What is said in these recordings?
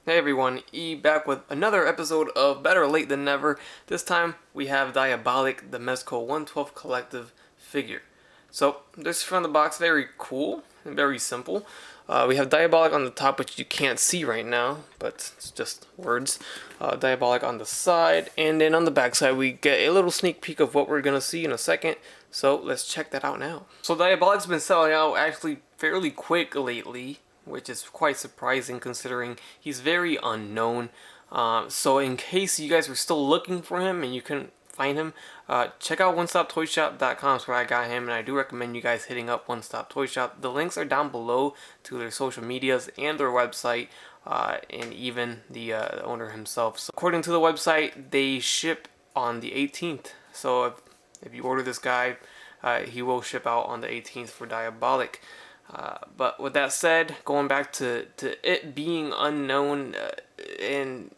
Hey everyone, E back with another episode of Better Late Than Never. This time we have Diabolik, the Mezco 112 Collective figure. So, this from the box, very cool and very simple. We have Diabolik on the top, which you can't see right now, but it's just words. Diabolik on the side, and then on the back side we get a little sneak peek of what we're going to see in a second. So, let's check that out now. So, Diabolik's been selling out actually fairly quick lately, which is quite surprising considering he's very unknown. So in case you guys were still looking for him and you couldn't find him, check out onestoptoyshop.com. Is where I got him, and I do recommend you guys hitting up One Stop Toy Shop. The links are down below to their social medias and their website, and even the owner himself. So according to the website, they ship on the 18th. So if you order this guy, he will ship out on the 18th for Diabolik. But with that said, going back to it being unknown, and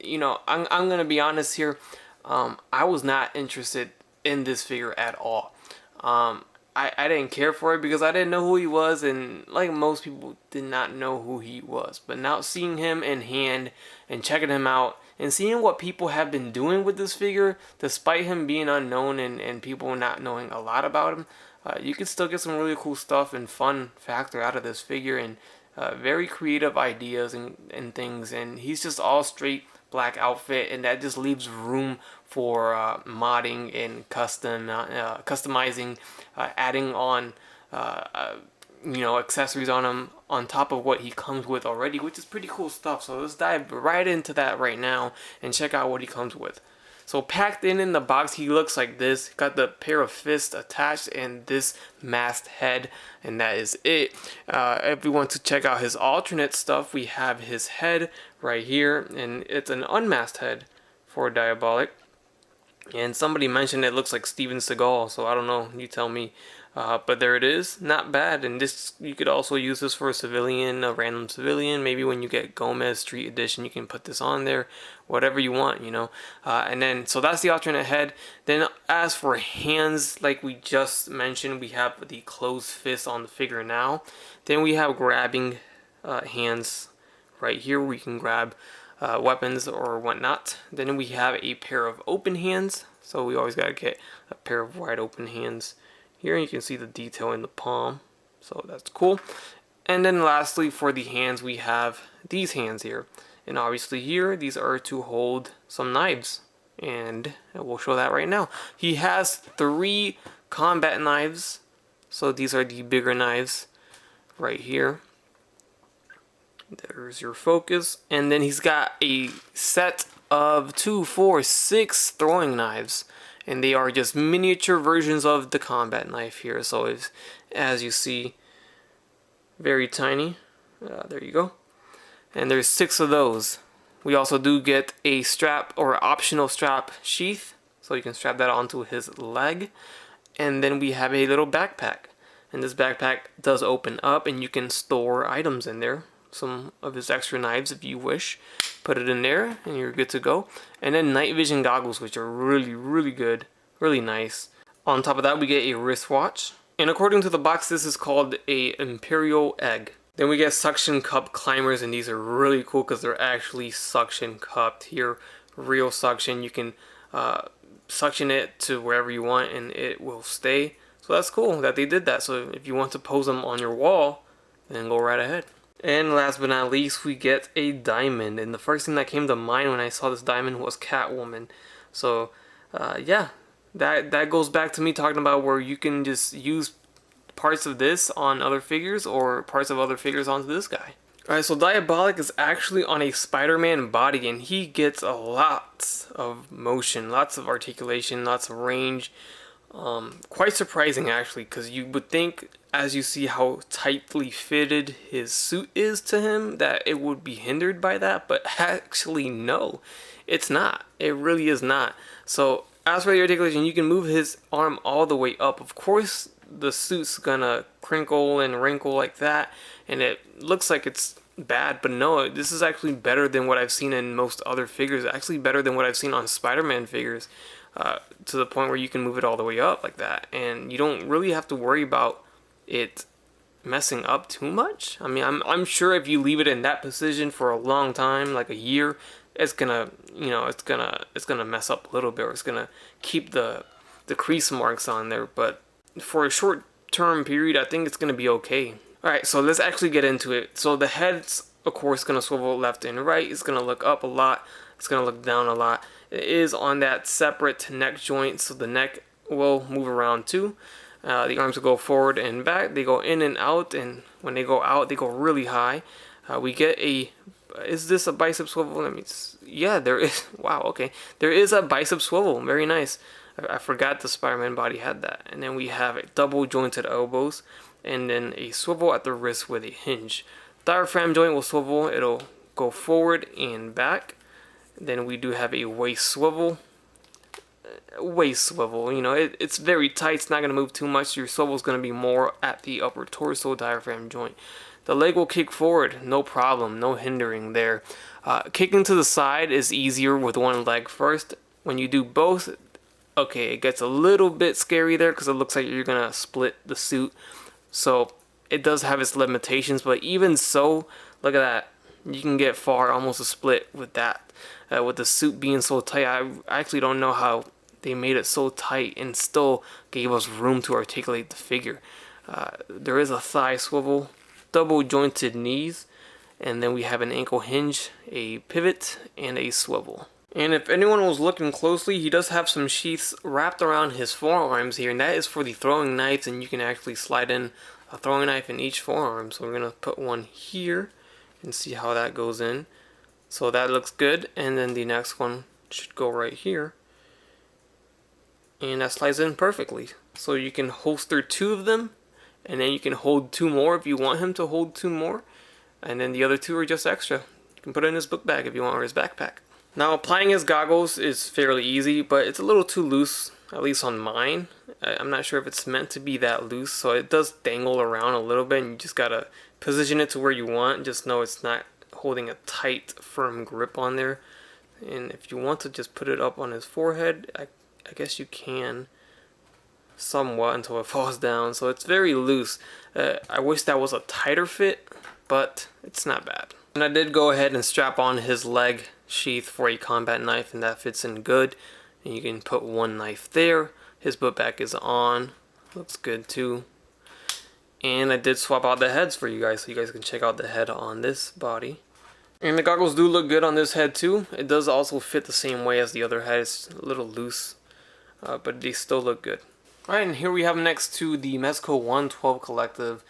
I'm gonna be honest here, I was not interested in this figure at all. I didn't care for it because I didn't know who he was, and like most people did not know who he was. But now seeing him in hand and checking him out and seeing what people have been doing with this figure, despite him being unknown and people not knowing a lot about him, you can still get some really cool stuff and fun factor out of this figure, and very creative ideas and things. And he's just all straight black outfit, and that just leaves room for modding and customizing, adding on accessories on him on top of what he comes with already, which is pretty cool stuff. So let's dive right into that right now and check out what he comes with. So packed in the box, he looks like this. Got the pair of fists attached and this masked head, and that is it. If we want to check out his alternate stuff, we have his head right here, and it's an unmasked head for Diabolik. And somebody mentioned it looks like Steven Seagal, so I don't know, you tell me. But there it is, not bad. And this, you could also use this for a random civilian. Maybe when you get Gomez Street Edition, you can put this on there, whatever you want, And then, so that's the alternate head. Then as for hands, like we just mentioned, we have the closed fist on the figure now. Then we have grabbing hands right here, where you can grab weapons or whatnot. Then we have a pair of open hands. So we always got to get a pair of wide open hands. Here you can see the detail in the palm, so that's cool. And then lastly, for the hands, we have these hands here. And obviously here, these are to hold some knives. And we'll show that right now. He has 3 combat knives. So these are the bigger knives right here. There's your focus. And then he's got a set of 2, 4, 6 throwing knives. And they are just miniature versions of the combat knife here. So as you see, very tiny. There you go. And there's 6 of those. We also do get a strap or optional strap sheath, so you can strap that onto his leg. And then we have a little backpack. And this backpack does open up, and you can store items in there. Some of his extra knives if you wish. Put it in there and you're good to go. And then night vision goggles, which are really good, really nice. On top of that, we get a wristwatch, and according to the box, this is called a Imperial Egg. Then we get suction cup climbers, and these are really cool because they're actually suction cupped here, real suction. You can suction it to wherever you want and it will stay. So that's cool that they did that. So if you want to pose them on your wall, then go right ahead. And last but not least, we get a diamond. And the first thing that came to mind when I saw this diamond was Catwoman. So, yeah, that goes back to me talking about where you can just use parts of this on other figures or parts of other figures onto this guy. Alright, so Diabolik is actually on a Spider-Man body, and he gets a lot of motion, lots of articulation, lots of range. Quite surprising actually, because you would think, as you see how tightly fitted his suit is to him, that it would be hindered by that, but actually no, it's not. It really is not. So as for the articulation, you can move his arm all the way up. Of course, the suit's gonna crinkle and wrinkle like that, and it looks like it's bad, but no, this is actually better than what I've seen in most other figures. Actually better than what I've seen on Spider-Man figures. To the point where you can move it all the way up like that, and you don't really have to worry about it messing up too much. I mean, I'm sure if you leave it in that position for a long time, like a year, it's gonna, it's gonna mess up a little bit, or it's gonna keep the crease marks on there. But for a short term period, I think it's gonna be okay. All right, so let's actually get into it. So the head's of course gonna swivel left and right. It's gonna look up a lot. It's gonna look down a lot. It is on that separate neck joint, so the neck will move around too. The arms will go forward and back. They go in and out, and when they go out, they go really high. We get a, is this a bicep swivel? Let me, yeah, there is. Wow, okay. There is a bicep swivel. Very nice. I forgot the Spider-Man body had that. And then we have a double jointed elbows, and then a swivel at the wrist with a hinge. Diaphragm joint will swivel. It'll go forward and back. Then we do have a waist swivel. You know, it's very tight. It's not going to move too much. Your swivel is going to be more at the upper torso diaphragm joint. The leg will kick forward, no problem, no hindering there. Kicking to the side is easier with one leg first. When you do both, okay, it gets a little bit scary there because it looks like you're going to split the suit. So it does have its limitations, but even so, look at that. You can get far, almost a split with that. With the suit being so tight, I actually don't know how they made it so tight and still gave us room to articulate the figure. There is a thigh swivel, double jointed knees, and then we have an ankle hinge, a pivot, and a swivel. And if anyone was looking closely, he does have some sheaths wrapped around his forearms here, and that is for the throwing knives, and you can actually slide in a throwing knife in each forearm. So we're going to put one here and see how that goes in. So that looks good, and then the next one should go right here. And that slides in perfectly. So you can holster 2 of them, and then you can hold 2 more if you want him to hold 2 more. And then the other 2 are just extra. You can put it in his book bag if you want, or his backpack. Now, applying his goggles is fairly easy, but it's a little too loose, at least on mine. I'm not sure if it's meant to be that loose, so it does dangle around a little bit, and you just gotta position it to where you want. Just know it's not holding a tight, firm grip on there. And if you want to just put it up on his forehead, I guess you can somewhat until it falls down. So it's very loose. I wish that was a tighter fit, but it's not bad. And I did go ahead and strap on his leg sheath for a combat knife, and that fits in good. And you can put one knife there. His book bag is on. Looks good too. And I did swap out the heads for you guys, so you guys can check out the head on this body. And the goggles do look good on this head too. It does also fit the same way as the other head. It's a little loose, but they still look good. Alright, and here we have next to the Mezco 112 Collective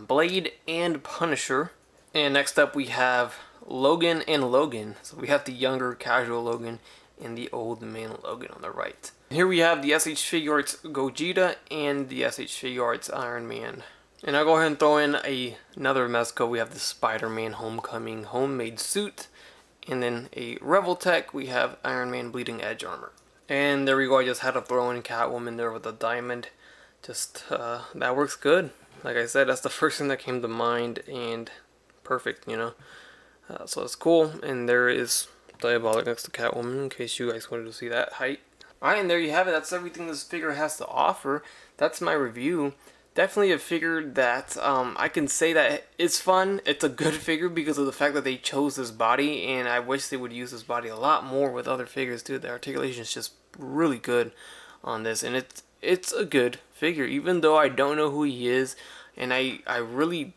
Blade and Punisher. And next up we have Logan and Logan. So we have the younger casual Logan and the old man Logan on the right. Here we have the SH Figure Arts Gogeta and the SH Figure Arts Iron Man. And I'll go ahead and throw in another Mezco. We have the Spider-Man Homecoming homemade suit. And then a Revoltech, we have Iron Man Bleeding Edge armor. And there we go, I just had to throw in Catwoman there with a diamond. Just, that works good. Like I said, that's the first thing that came to mind, and perfect, you know. So it's cool, and there is Diabolik next to Catwoman, in case you guys wanted to see that height. Alright, and there you have it. That's everything this figure has to offer. That's my review. Definitely a figure that I can say that it's fun. It's a good figure because of the fact that they chose this body, and I wish they would use this body a lot more with other figures too. The articulation is just really good on this, and it's a good figure, even though I don't know who he is, and I really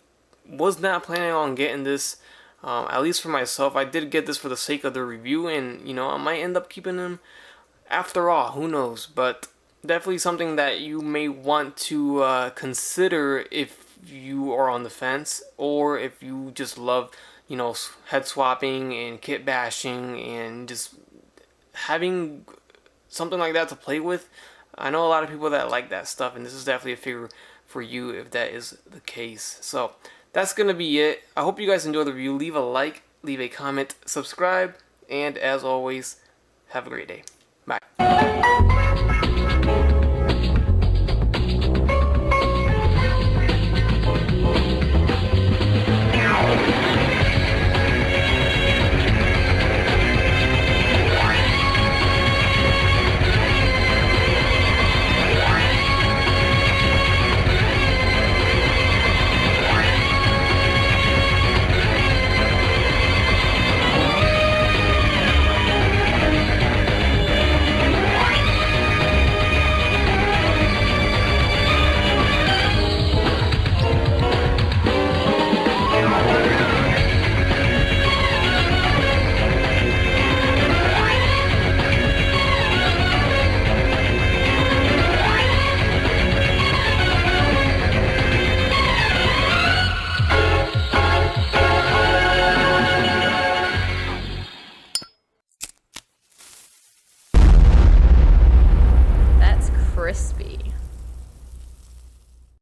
was not planning on getting this, at least for myself. I did get this for the sake of the review, and you know, I might end up keeping him after all, who knows, but definitely something that you may want to consider if you are on the fence, or if you just love, you know, head swapping and kit bashing and just having something like that to play with. I know a lot of people that like that stuff, and this is definitely a figure for you if that is the case. So that's gonna be it. I hope you guys enjoyed the review. Leave a like, leave a comment, subscribe, and as always, have a great day.